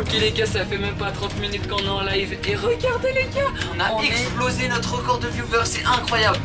Ok les gars, ça fait même pas 30 minutes qu'on est en live. Et regardez les gars, on a explosé notre record de viewers, c'est incroyable.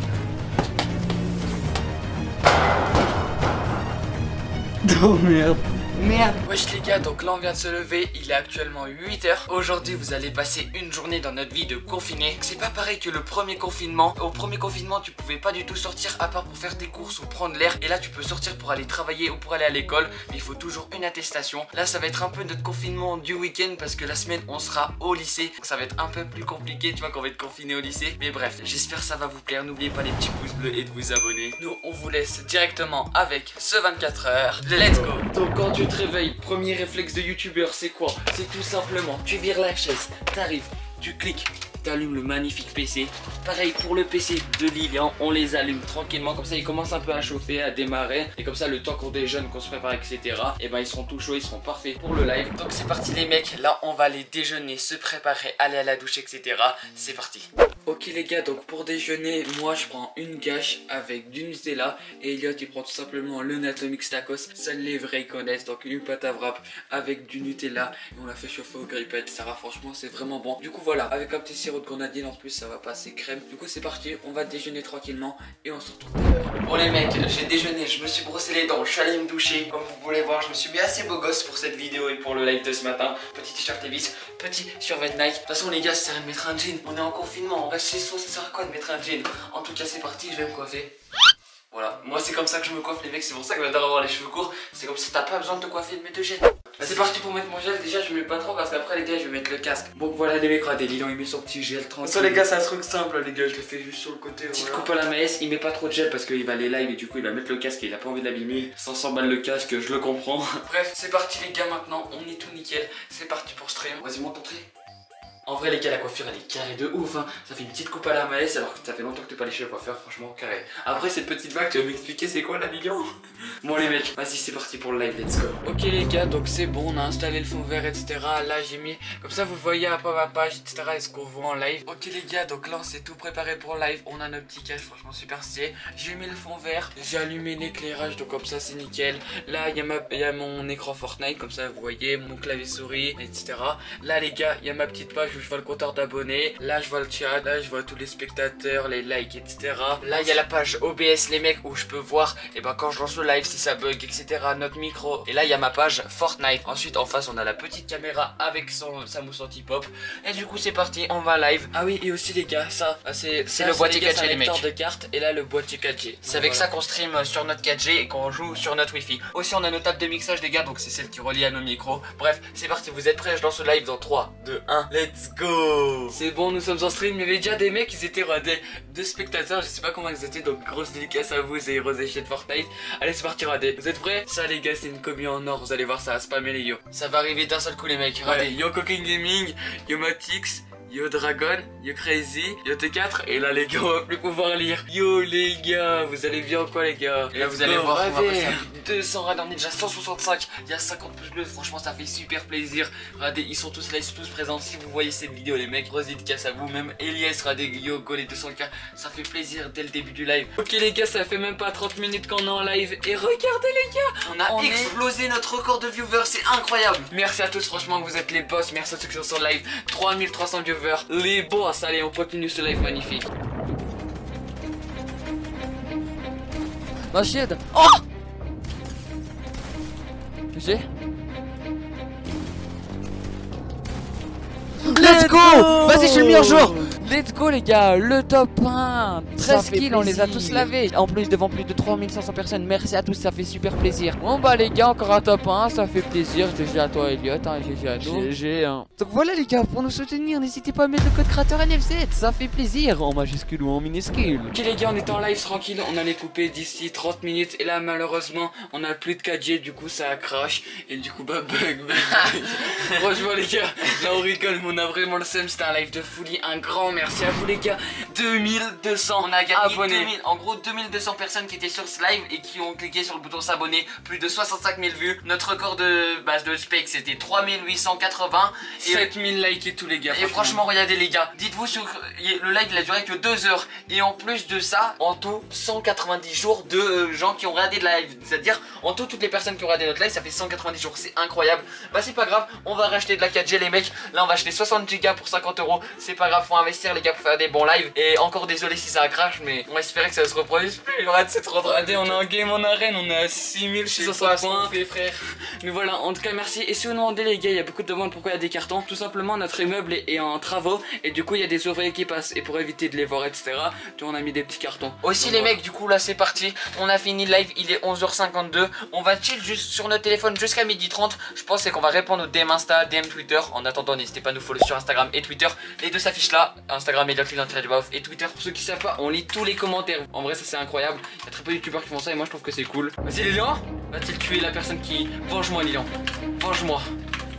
Oh merde. Merde. Wesh les gars, donc là on vient de se lever, il est actuellement 8h. Aujourd'hui vous allez passer une journée dans notre vie de confiné. C'est pas pareil que le premier confinement. Au premier confinement tu pouvais pas du tout sortir à part pour faire tes courses ou prendre l'air. Et là tu peux sortir pour aller travailler ou pour aller à l'école, mais il faut toujours une attestation. Là ça va être un peu notre confinement du week-end parce que la semaine on sera au lycée. Donc ça va être un peu plus compliqué, tu vois, qu'on va être confiné au lycée. Mais bref, j'espère que ça va vous plaire. N'oubliez pas les petits pouces bleus et de vous abonner. Nous on vous laisse directement avec ce 24h. Let's go. Donc quand tu te réveilles, premier réflexe de youtubeur c'est quoi? C'est tout simplement, tu vires la chaise, t'arrives, tu cliques, t'allumes le magnifique PC. Pareil pour le PC de Lilian, on les allume tranquillement, comme ça ils commencent un peu à chauffer, à démarrer. Et comme ça le temps qu'on déjeune, qu'on se prépare, etc. Et ben ils seront tout chauds, ils seront parfaits pour le live. Donc c'est parti les mecs, là on va aller déjeuner, se préparer, aller à la douche, etc. C'est parti. Ok les gars, donc pour déjeuner, moi je prends une gâche avec du Nutella. Et Elliot il prend tout simplement le Natto Mix Tacos, seuls les vrais connaissent. Donc une pâte à wrap avec du Nutella. Et on l'a fait chauffer au grillpad, ça va, franchement c'est vraiment bon. Du coup voilà, avec un petit sirop de grenadine en plus ça va passer crème. Du coup c'est parti, on va déjeuner tranquillement et on se retrouve tout à l'heure. Bon les mecs, j'ai déjeuné, je me suis brossé les dents, je suis allé me doucher. Comme vous pouvez voir, je me suis mis assez beau gosse pour cette vidéo et pour le live de ce matin. Petit t-shirt Levi's, petit survêt Nike. De toute façon les gars, ça sert à de mettre un jean. On est en confinement, on reste chez soi, ça sert à quoi de mettre un jean? En tout cas c'est parti, je vais me coiffer. Voilà, moi c'est comme ça que je me coiffe les mecs, c'est pour ça que j'adore avoir les cheveux courts. C'est comme ça, t'as pas besoin de te coiffer, de mettre de gel. Bah, c'est parti pour mettre mon gel, déjà je mets pas trop parce qu'après les gars je vais mettre le casque. Donc voilà les mecs, regardez, Lilian il met son petit gel tranquille. Ça les gars, c'est un truc simple les gars, je le fais juste sur le côté. Petite coupe à la maïs, il met pas trop de gel parce qu'il va aller live et du coup il va mettre le casque et il a pas envie de l'abîmer. 500 balles le casque, je le comprends. Bref, c'est parti les gars, maintenant on est tout nickel. C'est parti pour stream. Vas-y monte ton trait. En vrai les gars, la coiffure elle est carrée de ouf hein. Ça fait une petite coupe à la maïs alors que ça fait longtemps que t'es pas allé chez le coiffeur, franchement carré. Après cette petite vague, tu vas m'expliquer c'est quoi la Lilian? Bon les mecs, vas-y c'est parti pour le live, let's go. Ok les gars, donc c'est bon, on a installé le fond vert, etc. Là j'ai mis, comme ça vous voyez un peu ma page, etc. Et ce qu'on voit en live. Ok les gars, donc là on s'est tout préparé pour le live. On a nos petits caches, franchement super stylé. J'ai mis le fond vert, j'ai allumé l'éclairage, donc comme ça c'est nickel. Là il y a mon écran Fortnite, comme ça vous voyez, mon clavier souris, etc. Là les gars, il y a ma petite page où je vois le compteur d'abonnés. Là je vois le chat, là je vois tous les spectateurs, les likes, etc. Là il y a la page OBS les mecs où je peux voir, et ben quand je lance le live si ça bug, etc. Notre micro. Et là il y a ma page Fortnite. Ensuite en face on a la petite caméra avec sa mousse anti-pop. Et du coup c'est parti, on va live. Ah oui, et aussi les gars, ça c'est le boîtier 4G les mecs. De cartes et là le boîtier 4G. C'est avec ça qu'on stream sur notre 4G et qu'on joue sur notre wifi. Aussi on a nos tables de mixage les gars, donc c'est celle qui relie à nos micros. Bref, c'est parti, vous êtes prêts? Je lance le live dans 3, 2, 1, let's go. C'est bon, nous sommes en stream. Il y avait déjà des mecs, ils étaient deux spectateurs, je sais pas comment ils étaient, donc grosse dédicace à vous et Rosé de Fortnite. Allez c'est parti, regardez, vous êtes prêts? Ça les gars c'est une commu en or, vous allez voir ça va spammer les yo. Ça va arriver d'un seul coup les mecs, regardez, yo Cooking Gaming, yo Matix, yo Dragon, yo Crazy, yo T4. Et là les gars on va plus pouvoir lire. Yo les gars, vous allez bien quoi les gars? Et là vous allez voir, on va passer à 200 rad, on est déjà 165. Il y a 50 pouces bleus, franchement ça fait super plaisir. Regardez, ils sont tous là, ils sont tous présents. Si vous voyez cette vidéo les mecs, Rosy de casse à vous, même Elias, regardez, yo go les 200k, ça fait plaisir dès le début du live. Ok les gars, ça fait même pas 30 minutes qu'on est en live. Et regardez les gars, on a explosé notre record de viewers, c'est incroyable. Merci à tous, franchement vous êtes les boss. Merci à ceux qui sont sur le live, 3300 viewers, les boss. Allez on continue ce live magnifique. Ma chienne. Oh j'ai Let's go. Vas-y, je suis le meilleur joueur. Let's go les gars, le top 1. 13 kills, on les a tous lavés. En plus devant plus de 3500 personnes. Merci à tous, ça fait super plaisir. Bon bah les gars, encore un top 1, ça fait plaisir. GG à toi Elliot, hein, GG à nous. GG hein. Donc voilà les gars, pour nous soutenir, n'hésitez pas à mettre le code créateur NFZ. Ça fait plaisir, en majuscule ou en minuscule. Ok les gars, on est en live tranquille, on allait couper d'ici 30 minutes. Et là malheureusement, on a plus de 4G, du coup ça crash. Et du coup bah bug. Franchement les gars, Là on rigole mais on a vraiment le seum, c'était un live de folie. Un grand merci à vous les gars. 2200 On a gagné abonnés. 2000, en gros 2200 personnes qui étaient sur ce live et qui ont cliqué sur le bouton s'abonner. Plus de 65 000 vues. Notre record de base de spec c'était 3880. Et 7000 likes et tout les gars. Et franchement regardez les gars, dites-vous sur le live il a duré que 2 heures. Et en plus de ça, en tout 190 jours de gens qui ont regardé le live. C'est-à-dire en tout toutes les personnes qui ont regardé notre live ça fait 190 jours, c'est incroyable. Bah c'est pas grave, on va racheter de la 4G les mecs. Là on va acheter 60 Go pour 50 €. C'est pas grave, faut investir les gars pour faire des bons lives. Et encore désolé si ça crache mais on espérait que ça se reproduise plus. Ouais, c'est trop drôle. Regardez, on est en game en arène, on est à 6600 points. Frère. Mais voilà, en tout cas merci. Et si vous demandez les gars, il y a beaucoup de demandes pourquoi il y a des cartons. Tout simplement notre immeuble est en travaux et du coup il y a des ouvriers qui passent. Et pour éviter de les voir etc, tu vois, on a mis des petits cartons. Aussi les mecs, du coup là c'est parti. On a fini le live, il est 11h52. On va chill juste sur notre téléphone jusqu'à 12h30. Je pense c'est qu'on va répondre aux DM Insta, DM Twitter. En attendant n'hésitez pas à nous follow sur Instagram et Twitter. Les deux s'affichent là, Instagram et Twitter. Pour ceux qui savent pas, on lit tous les commentaires. En vrai ça c'est incroyable. Il y a très peu de youtubeurs qui font ça et moi je trouve que c'est cool. Vas-y Lilian, va-t-il tuer la personne qui... Venge-moi Lilian, venge-moi.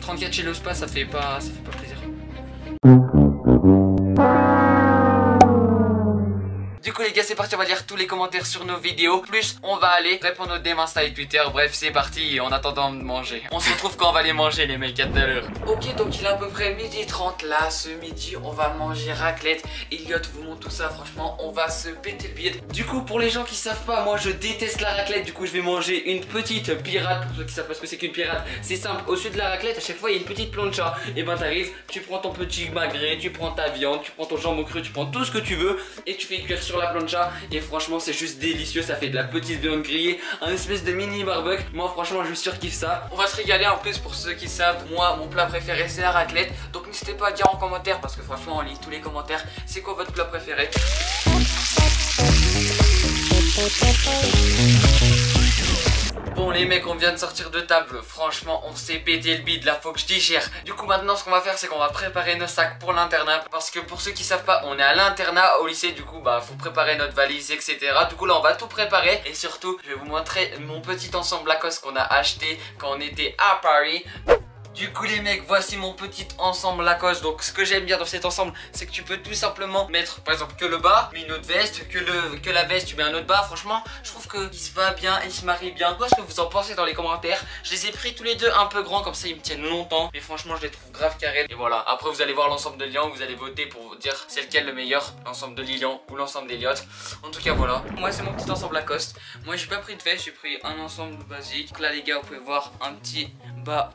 34 chez l'ospa ça fait pas plaisir. Du coup les gars c'est parti, on va lire tous les commentaires sur nos vidéos. Plus on va aller répondre aux DM Insta et Twitter. Bref c'est parti en attendant de manger. On se retrouve quand on va les manger les mecs, à tout à l'heure. Ok donc il est à peu près 12h30 là. Ce midi on va manger raclette. Elliot vous montre tout ça, franchement on va se péter le bide. Du coup pour les gens qui savent pas, moi je déteste la raclette. Du coup je vais manger une petite pirate. Pour ceux qui savent pas ce que c'est qu'une pirate, c'est simple, au-dessus de la raclette à chaque fois il y a une petite plancha. Et ben t'arrives, tu prends ton petit magret, tu prends ta viande, tu prends ton jambon cru, tu prends tout ce que tu veux et tu fais cuire sur la plancha. Et franchement c'est juste délicieux, ça fait de la petite viande grillée, un espèce de mini barbecue. Moi franchement je surkiffe ça. On va se régaler. En plus pour ceux qui savent, moi mon plat préféré c'est la raclette. Donc n'hésitez pas à dire en commentaire parce que franchement on lit tous les commentaires. C'est quoi votre plat préféré? Bon les mecs on vient de sortir de table, franchement on s'est pété le bide, là faut que je digère. Du coup maintenant ce qu'on va faire c'est qu'on va préparer nos sacs pour l'internat. Parce que pour ceux qui savent pas, on est à l'internat au lycée, du coup bah faut préparer notre valise etc. Du coup là on va tout préparer et surtout je vais vous montrer mon petit ensemble Lacoste qu'on a acheté quand on était à Paris. Du coup les mecs, voici mon petit ensemble Lacoste. Donc ce que j'aime bien dans cet ensemble, c'est que tu peux tout simplement mettre par exemple que le bas, mais une autre veste, que la veste tu mets un autre bas. Franchement je trouve qu'il se va bien, il se marie bien. Qu'est-ce que vous en pensez dans les commentaires? Je les ai pris tous les deux un peu grands, comme ça ils me tiennent longtemps. Mais franchement je les trouve grave carrés. Et voilà, après vous allez voir l'ensemble de Lilian, vous allez voter pour dire c'est lequel le meilleur, l'ensemble de Lilian ou l'ensemble d'Elliot. En tout cas voilà, moi c'est mon petit ensemble Lacoste. Moi j'ai pas pris de veste, j'ai pris un ensemble basique. Donc là les gars vous pouvez voir un petit bas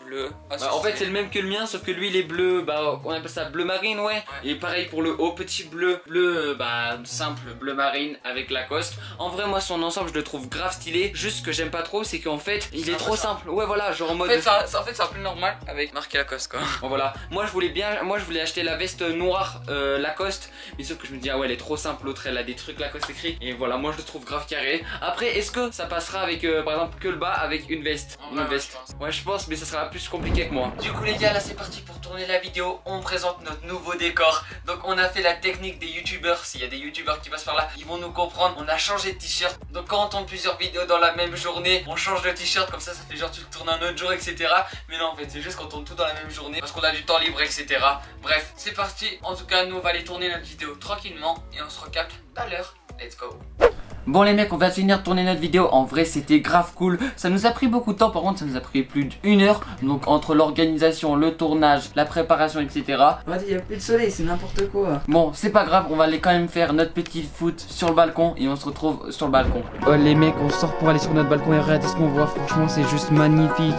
bleu. Bah, en fait c'est le même que le mien sauf que lui il est bleu, bah on appelle ça bleu marine ouais. Et pareil pour le haut, petit bleu bah simple bleu marine avec Lacoste. En vrai moi son ensemble je le trouve grave stylé. Juste ce que j'aime pas trop c'est qu'en fait il est trop simple. Ouais voilà, genre en mode... En fait c'est un peu normal avec marqué Lacoste quoi. Bon voilà, moi je voulais acheter la veste noire Lacoste. Mais sauf que je me dis ah ouais elle est trop simple, l'autre elle a des trucs Lacoste écrit. Et voilà moi je le trouve grave carré. Après est-ce que ça passera avec par exemple que le bas avec une veste? Une veste. Ouais je pense mais ça sera plus compliqué que moi. Du coup les gars là c'est parti pour tourner la vidéo. On présente notre nouveau décor. Donc on a fait la technique des youtubeurs. S'il y a des youtubeurs qui passent par là, ils vont nous comprendre. On a changé de t-shirt. Donc quand on tourne plusieurs vidéos dans la même journée, on change de t-shirt, comme ça fait genre tu le tournes un autre jour etc. Mais non en fait c'est juste qu'on tourne tout dans la même journée parce qu'on a du temps libre etc. Bref c'est parti. En tout cas nous on va aller tourner notre vidéo tranquillement et on se recapte tout à l'heure. Let's go. Bon les mecs on va finir de tourner notre vidéo. En vrai c'était grave cool. Ça nous a pris beaucoup de temps, par contre ça nous a pris plus d'1 heure. Donc entre l'organisation, le tournage, la préparation etc. Vas-y, il y a plus de soleil, c'est n'importe quoi. Bon c'est pas grave, on va aller quand même faire notre petit foot sur le balcon. Et on se retrouve sur le balcon. Oh les mecs on sort pour aller sur notre balcon et regardez ce qu'on voit. Franchement c'est juste magnifique.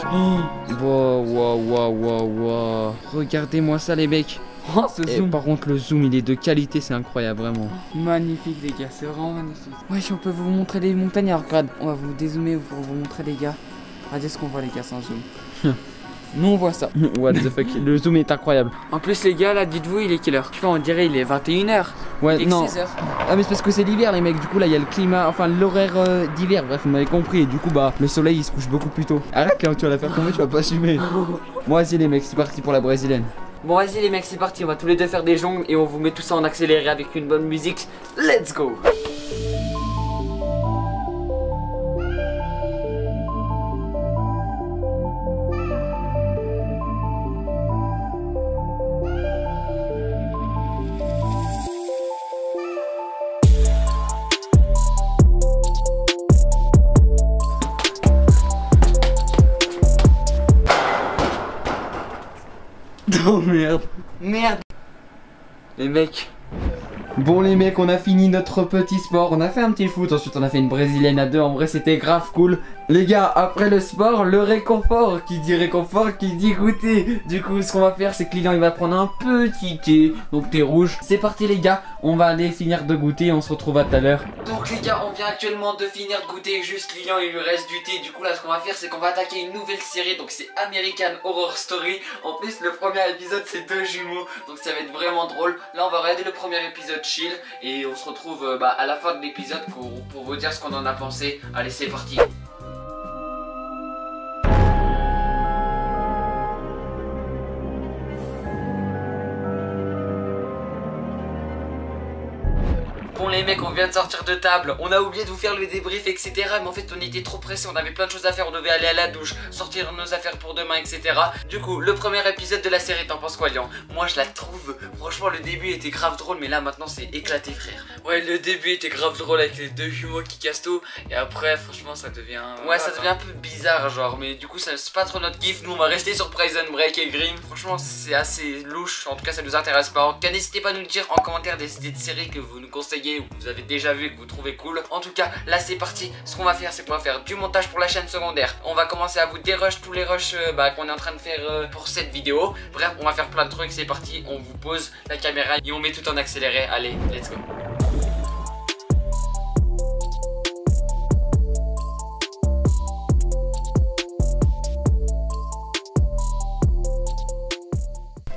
Wow. Regardez-moi ça les mecs. Oh, ce zoom. Par contre le zoom il est de qualité, c'est incroyable vraiment. Magnifique les gars, c'est vraiment magnifique. Ouais si on peut vous montrer les montagnes, alors regarde, on va vous dézoomer pour vous montrer les gars. Regardez ce qu'on voit les gars sans zoom. Nous on voit ça. What the fuck, le zoom est incroyable. En plus les gars là, dites-vous il est quelle heure? Tu vois on dirait il est 21h. Ouais il est non 16h. Ah mais c'est parce que c'est l'hiver les mecs, du coup là il y a le climat, enfin l'horaire d'hiver, bref vous m'avez compris. Et du coup bah le soleil il se couche beaucoup plus tôt. Arrête là, tu vas la faire tomber, tu vas pas assumer. Moi vas-y les mecs, c'est parti pour la brésilienne. Bon vas-y les mecs c'est parti, on va tous les deux faire des jongles et on vous met tout ça en accéléré avec une bonne musique. Let's go. Oh merde. Merde. Les mecs. Bon les mecs, on a fini notre petit sport, on a fait un petit foot, ensuite on a fait une brésilienne à 2, en vrai c'était grave cool. Les gars, après le sport, le réconfort, qui dit goûter. Du coup ce qu'on va faire c'est que Lilian il va prendre un petit thé, donc thé rouge. C'est parti les gars, on va aller finir de goûter, on se retrouve à tout à l'heure. Donc les gars, on vient actuellement de finir de goûter, juste Lilian il lui reste du thé. Du coup là ce qu'on va faire c'est qu'on va attaquer une nouvelle série, donc c'est American Horror Story. En plus le premier épisode c'est 2 jumeaux, donc ça va être vraiment drôle. Là on va regarder le premier épisode chill et on se retrouve à la fin de l'épisode pour vous dire ce qu'on en a pensé. Allez c'est parti. Bon les mecs, on vient de sortir de table, on a oublié de vous faire le débrief etc. Mais en fait on était trop pressés, on avait plein de choses à faire, on devait aller à la douche, sortir nos affaires pour demain etc. Du coup le premier épisode de la série, t'en penses quoi Lilian? Moi je la trouve, franchement le début était grave drôle, mais là maintenant c'est éclaté frère. Ouais, le début était grave drôle avec les 2 jumeaux qui cassent tout. Et après franchement ça devient... Ouais ça devient un peu bizarre genre, mais du coup ça c'est pas trop notre kiff. Nous on va rester sur Prison Break et Grimm. Franchement c'est assez louche, en tout cas ça nous intéresse pas. En tout cas n'hésitez pas à nous le dire en commentaire des idées de séries que vous nous conseillez ou que vous avez déjà vu et que vous trouvez cool. En tout cas là c'est parti, ce qu'on va faire c'est qu'on va faire du montage pour la chaîne secondaire. On va commencer à vous dérush tous les rushs qu'on est en train de faire pour cette vidéo. Bref on va faire plein de trucs, c'est parti, on vous pose la caméra et on met tout en accéléré. Allez let's go.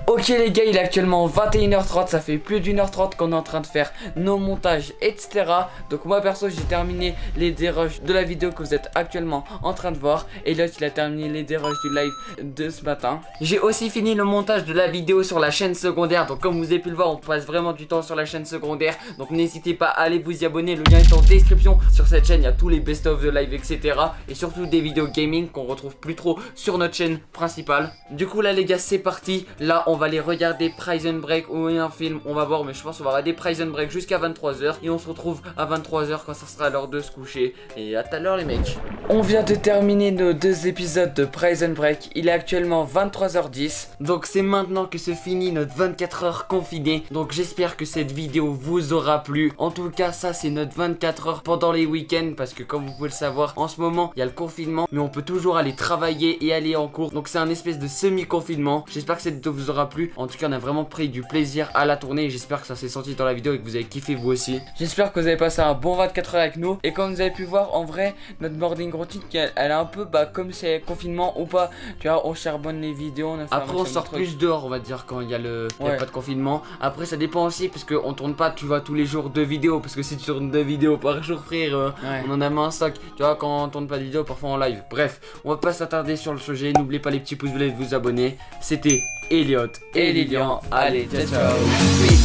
Ok les gars, il est actuellement 21h30, ça fait plus d'1h30 qu'on est en train de faire nos montages etc. Donc moi perso j'ai terminé les dérushs de la vidéo que vous êtes actuellement en train de voir. Et l'autre il a terminé les dérushs du live de ce matin. J'ai aussi fini le montage de la vidéo sur la chaîne secondaire. Donc comme vous avez pu le voir, on passe vraiment du temps sur la chaîne secondaire. Donc n'hésitez pas à aller vous y abonner, le lien est en description. Sur cette chaîne il y a tous les best of de live etc. Et surtout des vidéos gaming qu'on retrouve plus trop sur notre chaîne principale. Du coup là les gars c'est parti, là on va aller regarder Prison Break ou un film, on va voir, mais je pense qu'on va regarder Prison Break jusqu'à 23h et on se retrouve à 23h quand ça sera l'heure de se coucher. Et à tout à l'heure les mecs. On vient de terminer nos 2 épisodes de Prison Break, il est actuellement 23h10. Donc c'est maintenant que se finit notre 24 heures confiné. Donc j'espère que cette vidéo vous aura plu. En tout cas ça c'est notre 24 heures pendant les week-ends, parce que comme vous pouvez le savoir en ce moment il y a le confinement, mais on peut toujours aller travailler et aller en cours. Donc c'est un espèce de semi-confinement. J'espère que cette vidéo vous aura plu. En tout cas on a vraiment pris du plaisir à la tourner et j'espère que ça s'est senti dans la vidéo et que vous avez kiffé vous aussi. J'espère que vous avez passé un bon 24 heures avec nous. Et comme vous avez pu voir en vrai notre morning routine elle est un peu comme c'est confinement ou pas. Tu vois on charbonne les vidéos. Après on sort plus dehors on va dire quand il y a pas de confinement. Après ça dépend aussi parce qu'on tourne pas tu vois tous les jours 2 vidéos. Parce que si tu tournes 2 vidéos par jour frère on en a mis un stock. Tu vois quand on tourne pas de vidéos parfois en live. Bref on va pas s'attarder sur le sujet. N'oubliez pas les petits pouces bleus et de vous abonner. C'était Elliot et Lilian. Allez, ciao ciao.